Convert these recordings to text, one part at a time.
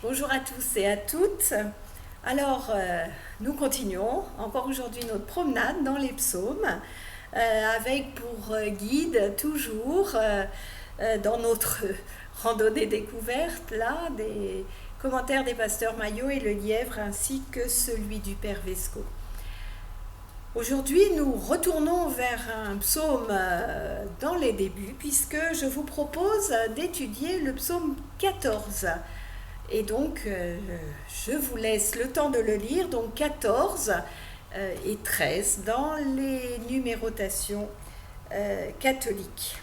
Bonjour à tous et à toutes. Alors, nous continuons encore aujourd'hui notre promenade dans les psaumes, avec pour guide toujours, dans notre randonnée découverte, là, des commentaires des pasteurs Maillot et Le Lièvre, ainsi que celui du Père Vesco. Aujourd'hui, nous retournons vers un psaume dans les débuts, puisque je vous propose d'étudier le psaume 14. Et donc, je vous laisse le temps de le lire, donc 14 et 13 dans les numérotations catholiques.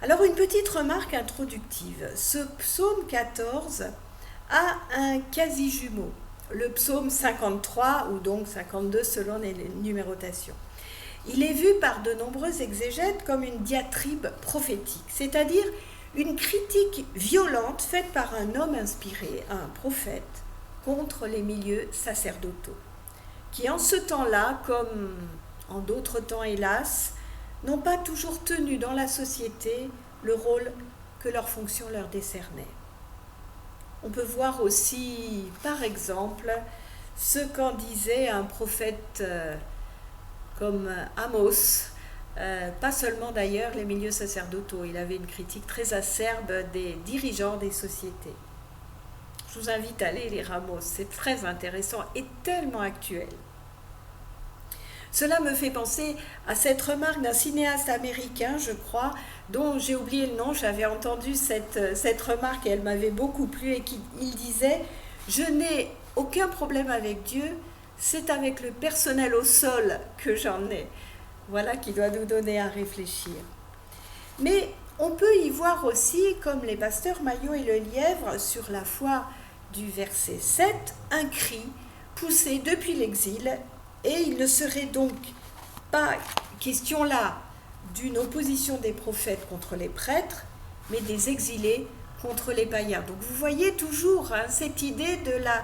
Alors, une petite remarque introductive. Ce psaume 14 a un quasi-jumeau, le psaume 53, ou donc 52 selon les numérotations. Il est vu par de nombreux exégètes comme une diatribe prophétique, c'est-à-dire une critique violente faite par un homme inspiré, un prophète, contre les milieux sacerdotaux, qui en ce temps-là, comme en d'autres temps hélas, n'ont pas toujours tenu dans la société le rôle que leur fonction leur décernait. On peut voir aussi, par exemple, ce qu'en disait un prophète comme Amos, pas seulement d'ailleurs les milieux sacerdotaux. Il avait une critique très acerbe des dirigeants des sociétés. Je vous invite à aller lire Amos, c'est très intéressant et tellement actuel. Cela me fait penser à cette remarque d'un cinéaste américain, je crois, dont j'ai oublié le nom. J'avais entendu cette remarque et elle m'avait beaucoup plu, et il disait « Je n'ai aucun problème avec Dieu, c'est avec le personnel au sol que j'en ai ». Voilà qui doit nous donner à réfléchir. Mais on peut y voir aussi, comme les pasteurs Maillot et Le Lièvre, sur la foi du verset 7, un cri poussé depuis l'exil, et il ne serait donc pas question là d'une opposition des prophètes contre les prêtres, mais des exilés contre les païens. Donc vous voyez toujours cette idée de la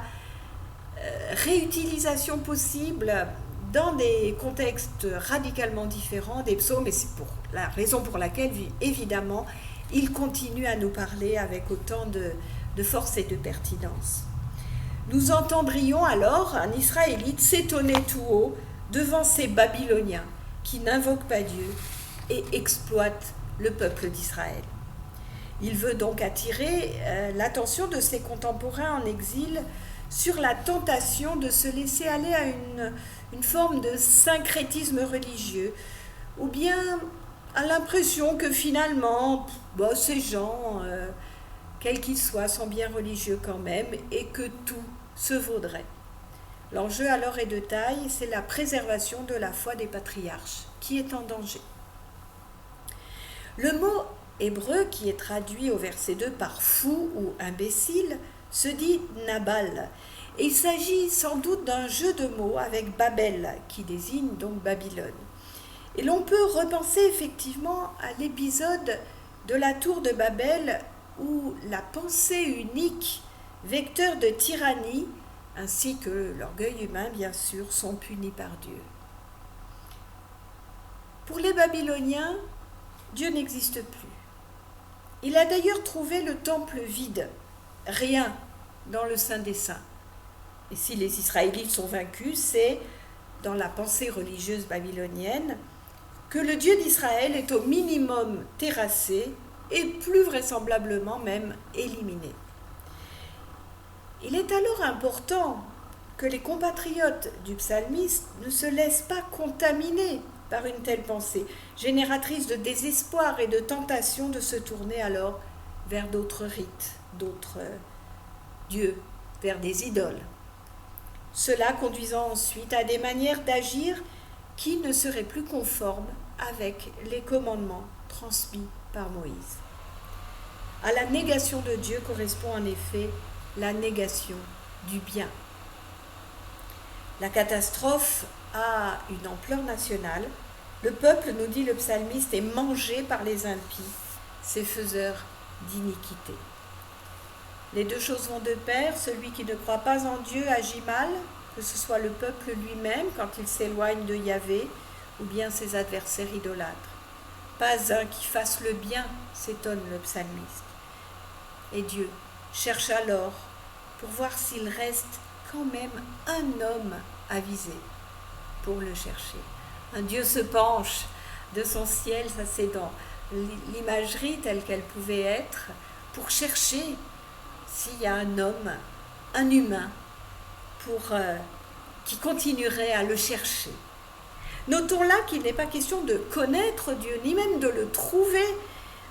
réutilisation possible dans des contextes radicalement différents des psaumes, et c'est pour la raison pour laquelle, évidemment, il continue à nous parler avec autant de force et de pertinence. Nous entendrions alors un Israélite s'étonner tout haut devant ces Babyloniens qui n'invoquent pas Dieu et exploitent le peuple d'Israël. Il veut donc attirer l'attention de ses contemporains en exil sur la tentation de se laisser aller à une forme de syncrétisme religieux, ou bien à l'impression que finalement, ces gens, quels qu'ils soient, sont bien religieux quand même, et que tout se vaudrait. L'enjeu alors est de taille, c'est la préservation de la foi des patriarches, qui est en danger. Le mot hébreu, qui est traduit au verset 2 par fou ou imbécile, se dit Nabal. Et il s'agit sans doute d'un jeu de mots avec Babel, qui désigne donc Babylone. Et l'on peut repenser effectivement à l'épisode de la tour de Babel, où la pensée unique, vecteur de tyrannie, ainsi que l'orgueil humain, bien sûr, sont punis par Dieu. Pour les Babyloniens, Dieu n'existe plus. Il a d'ailleurs trouvé le temple vide, rien dans le Saint des Saints. Et si les Israélites sont vaincus, c'est, dans la pensée religieuse babylonienne, que le Dieu d'Israël est au minimum terrassé et plus vraisemblablement même éliminé. Il est alors important que les compatriotes du psalmiste ne se laissent pas contaminer par une telle pensée, génératrice de désespoir et de tentation de se tourner alors vers d'autres rites, d'autres dieux, vers des idoles. Cela conduisant ensuite à des manières d'agir qui ne seraient plus conformes avec les commandements transmis par Moïse. À la négation de Dieu correspond en effet la négation du bien. La catastrophe a une ampleur nationale. Le peuple, nous dit le psalmiste, est mangé par les impies, ces faiseurs d'iniquité. Les deux choses vont de pair. Celui qui ne croit pas en Dieu agit mal, que ce soit le peuple lui-même quand il s'éloigne de Yahvé, ou bien ses adversaires idolâtres. Pas un qui fasse le bien, s'étonne le psalmiste. Et Dieu cherche alors pour voir s'il reste quand même un homme à viser pour le chercher. Un Dieu se penche de son ciel, ça c'est dans l'imagerie telle qu'elle pouvait être, pour chercher s'il y a un homme, un humain, qui continuerait à le chercher. Notons là qu'il n'est pas question de connaître Dieu, ni même de le trouver,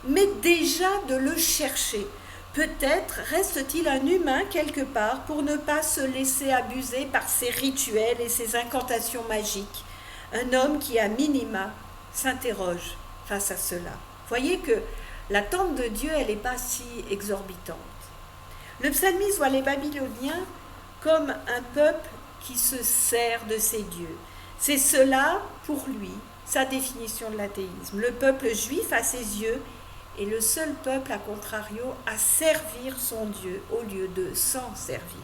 mais déjà de le chercher. Peut-être reste-t-il un humain quelque part pour ne pas se laisser abuser par ses rituels et ses incantations magiques. Un homme qui, à minima, s'interroge face à cela. Voyez que l'attente de Dieu, elle n'est pas si exorbitante. Le psalmiste voit les Babyloniens comme un peuple qui se sert de ses dieux. C'est cela, pour lui, sa définition de l'athéisme. Le peuple juif, à ses yeux, est le seul peuple, à contrario, à servir son Dieu au lieu de s'en servir.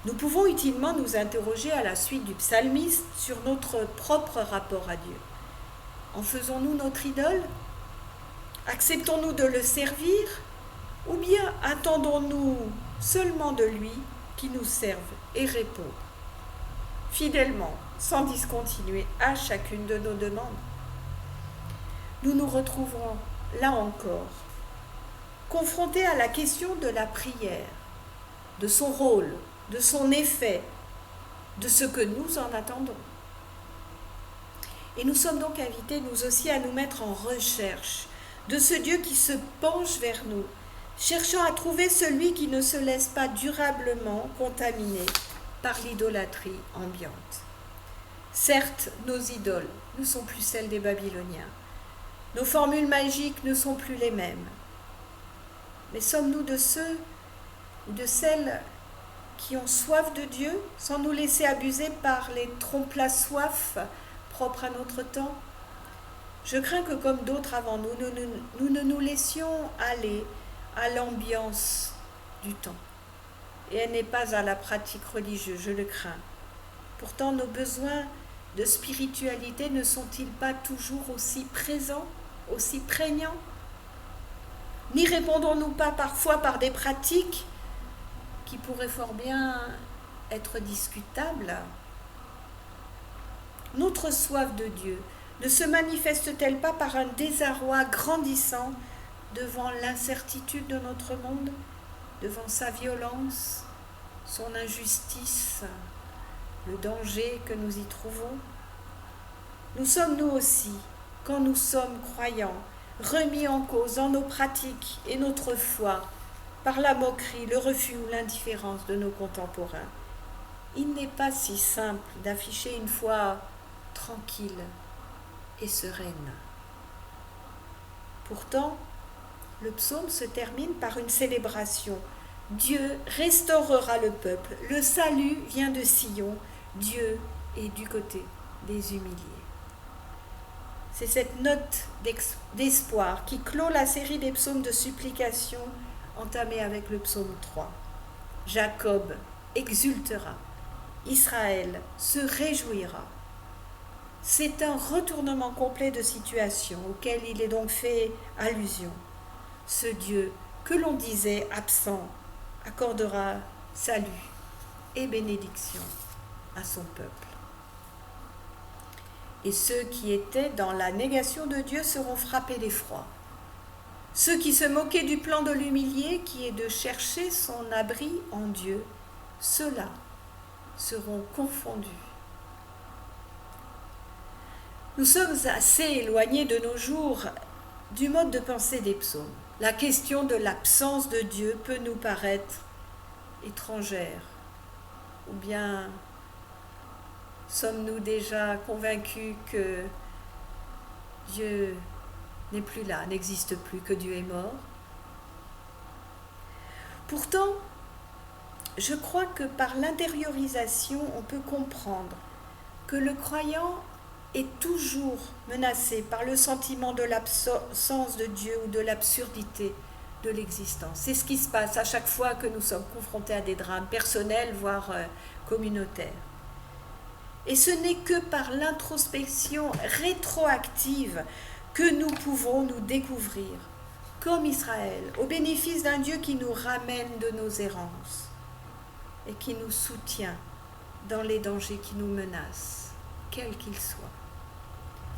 Nous pouvons utilement nous interroger à la suite du psalmiste sur notre propre rapport à Dieu. En faisons-nous notre idole ? Acceptons-nous de le servir ? Ou bien attendons-nous seulement de lui qui nous serve et répond fidèlement, sans discontinuer à chacune de nos demandes ? Nous nous retrouverons là encore, confrontés à la question de la prière, de son rôle, de son effet, de ce que nous en attendons. Et nous sommes donc invités, nous aussi, à nous mettre en recherche de ce Dieu qui se penche vers nous, cherchant à trouver celui qui ne se laisse pas durablement contaminer par l'idolâtrie ambiante. Certes, nos idoles ne sont plus celles des Babyloniens. Nos formules magiques ne sont plus les mêmes. Mais sommes-nous de ceux ou de celles qui ont soif de Dieu, sans nous laisser abuser par les trompe-la-soif propres à notre temps ? Je crains que, comme d'autres avant nous, nous ne nous laissions aller à l'ambiance du temps. Et elle n'est pas à la pratique religieuse, je le crains. Pourtant, nos besoins de spiritualité ne sont-ils pas toujours aussi présents, aussi prégnants ? N'y répondons-nous pas parfois par des pratiques qui pourraient fort bien être discutables ? Notre soif de Dieu ne se manifeste-t-elle pas par un désarroi grandissant devant l'incertitude de notre monde, devant sa violence, son injustice, le danger que nous y trouvons ? Nous sommes nous aussi, quand nous sommes croyants, remis en cause dans nos pratiques et notre foi par la moquerie, le refus ou l'indifférence de nos contemporains. Il n'est pas si simple d'afficher une foi tranquille et sereine. Pourtant, le psaume se termine par une célébration. Dieu restaurera le peuple, le salut vient de Sion, Dieu est du côté des humiliés. C'est cette note d'espoir qui clôt la série des psaumes de supplication entamée avec le psaume 3. Jacob exultera, Israël se réjouira. C'est un retournement complet de situation auquel il est donc fait allusion. Ce Dieu que l'on disait absent accordera salut et bénédiction à son peuple. Et ceux qui étaient dans la négation de Dieu seront frappés d'effroi. Ceux qui se moquaient du plan de l'humilié, qui est de chercher son abri en Dieu, ceux-là seront confondus. Nous sommes assez éloignés de nos jours du mode de pensée des psaumes. La question de l'absence de Dieu peut nous paraître étrangère. Ou bien sommes-nous déjà convaincus que Dieu n'est plus là, n'existe plus, que Dieu est mort ? Pourtant, je crois que par l'intériorisation, on peut comprendre que le croyant est toujours menacé par le sentiment de l'absence de Dieu ou de l'absurdité de l'existence. C'est ce qui se passe à chaque fois que nous sommes confrontés à des drames personnels, voire communautaires. Et ce n'est que par l'introspection rétroactive que nous pouvons nous découvrir comme Israël, au bénéfice d'un Dieu qui nous ramène de nos errances et qui nous soutient dans les dangers qui nous menacent, quels qu'ils soient.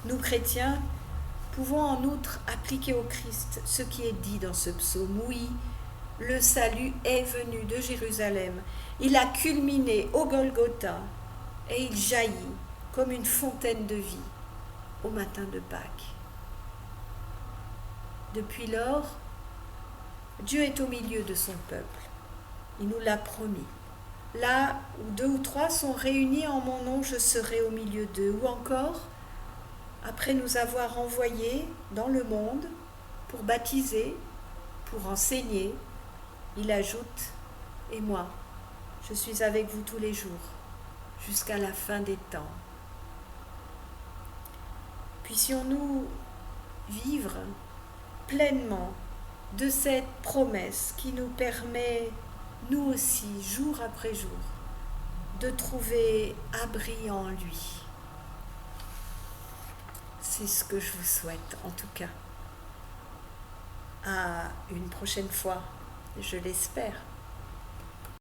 Nous, chrétiens, pouvons en outre appliquer au Christ ce qui est dit dans ce psaume. Oui, le salut est venu de Jérusalem. Il a culminé au Golgotha et il jaillit comme une fontaine de vie au matin de Pâques. Depuis lors, Dieu est au milieu de son peuple. Il nous l'a promis. Là où 2 ou 3 sont réunis en mon nom, je serai au milieu d'eux. Ou encore, après nous avoir envoyés dans le monde pour baptiser, pour enseigner, il ajoute, et moi, je suis avec vous tous les jours, jusqu'à la fin des temps. Puissions-nous vivre pleinement de cette promesse qui nous permet, nous aussi, jour après jour, de trouver abri en lui. C'est ce que je vous souhaite, en tout cas. À une prochaine fois, je l'espère.